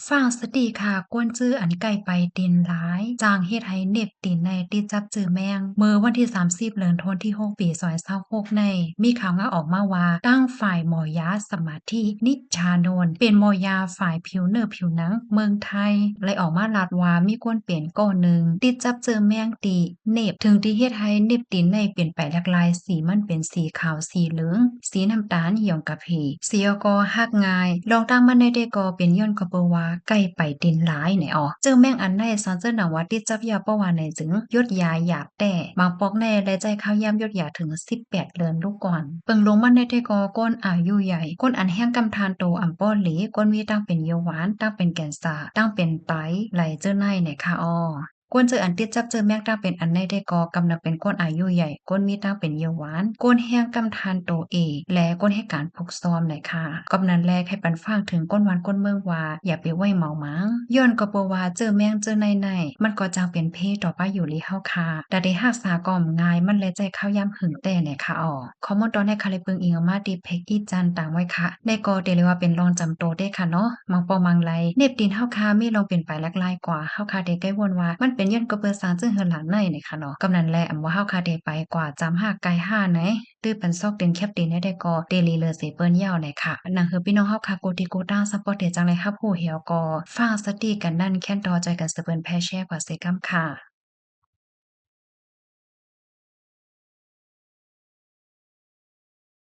ฟังสติค่ะกวนจื้ออันไก่ไปตีนหลายจางเฮ็ดให้เหน็บตีนในติดจับจื้อแมงเมื่อวันที่30เดือนธันวาคมที่6ปี2026ในมีข่าวงาออกมาว่าตั้งฝ่ายหมอยาสมาธินิชานนท์เป็นหมอยาฝ่ายผิวเนื้อผิวหนังเมืองไทยเลยออกมาลาดว่ามีคนเป็นก้อนหนึ่งติดจับจื้อแมงตีเหน็บถึงที่เฮ็ดให้เหน็บตีนในเปลี่ยนไปหลากหลายสีมันเป็นสีขาวสีเหลืองสีน้ำตาลหย่องกะเพสีอก็ฮักง่ายลองตั้งมันได้ก็เป็นย้อนก็เปว่า ไก่ไปดินหลายไหนอ๋อเจอแม่งอันในซอนเจอหนังว่าติดจับยาป้อว่าในจึงยดยาหยาบแต่บางปอกในและใจข้าวยำยดยาถึง18เดือนลูกก่อนเปิงลงมันในเทกอก้นอายุใหญ่ก้นอันแห้งกำทานโตอำป้อหลีก้นมีตั้งเป็นเยาหวานตั้งเป็นแกนซาตั้งเป็นไตไหลเจอในไหนค่ะอ้อกวนเจออันติดจับเจอแมกตั้งเป็นอันในได้กอกำลังเป็นก้นอายุใหญ่ก้นมีตั้งเป็นเยาหวานก้นแห้งกำทานโตและก้นให้การพุกซ้อมไหนค่ะกำนันแรกให้ปันฟังถึงก้นวันก้นเมืองว่าอย่าไปไว้เมามังย้อนก็เพราะว่าเจอแมงเจอในมันก็จังเป็นเพศต่อไปอยู่ลีเฮาค่ะแต่ได้รักษาก่อมง่ายมันเลยใจเข้าย่ำหึงแต่ไหนค่ะอ๋อคอมมอนตอนให้คาเลยเปิงอิงมาดีเพกอีจันต่างไว้ค่ะได้ก็เดเลยว่าเป็นรองจำโตได้ค่ะเนาะมังปอมังไลเน็บดินเฮาค่ะมีลองเป็นไปหลากหลายกว่าเฮาค่ะได้ใกล้วนว่ามันเป็นย้อนก็เปิดสารจึงเฮือนหลานในนี่ค่ะเนาะกำนันแลอำว่าเฮาค่ะได้ไปกว่าจำหากไกลห้าไหนตื้อปันซอกเต็นแคปตินได้ก็เดลีเลอเสเปิ้นยาวไหนค่ะนังเฮอพี่น้องเฮาค่ะโกติโกต้าซัปพอร์ตเดจังเลยค่ะผู้เหี่ยวก็ฟังสติกันนั่นแค่นต่อใจกันเสเปิ้นแพ่แชร์กว่าเซกัมค่ะ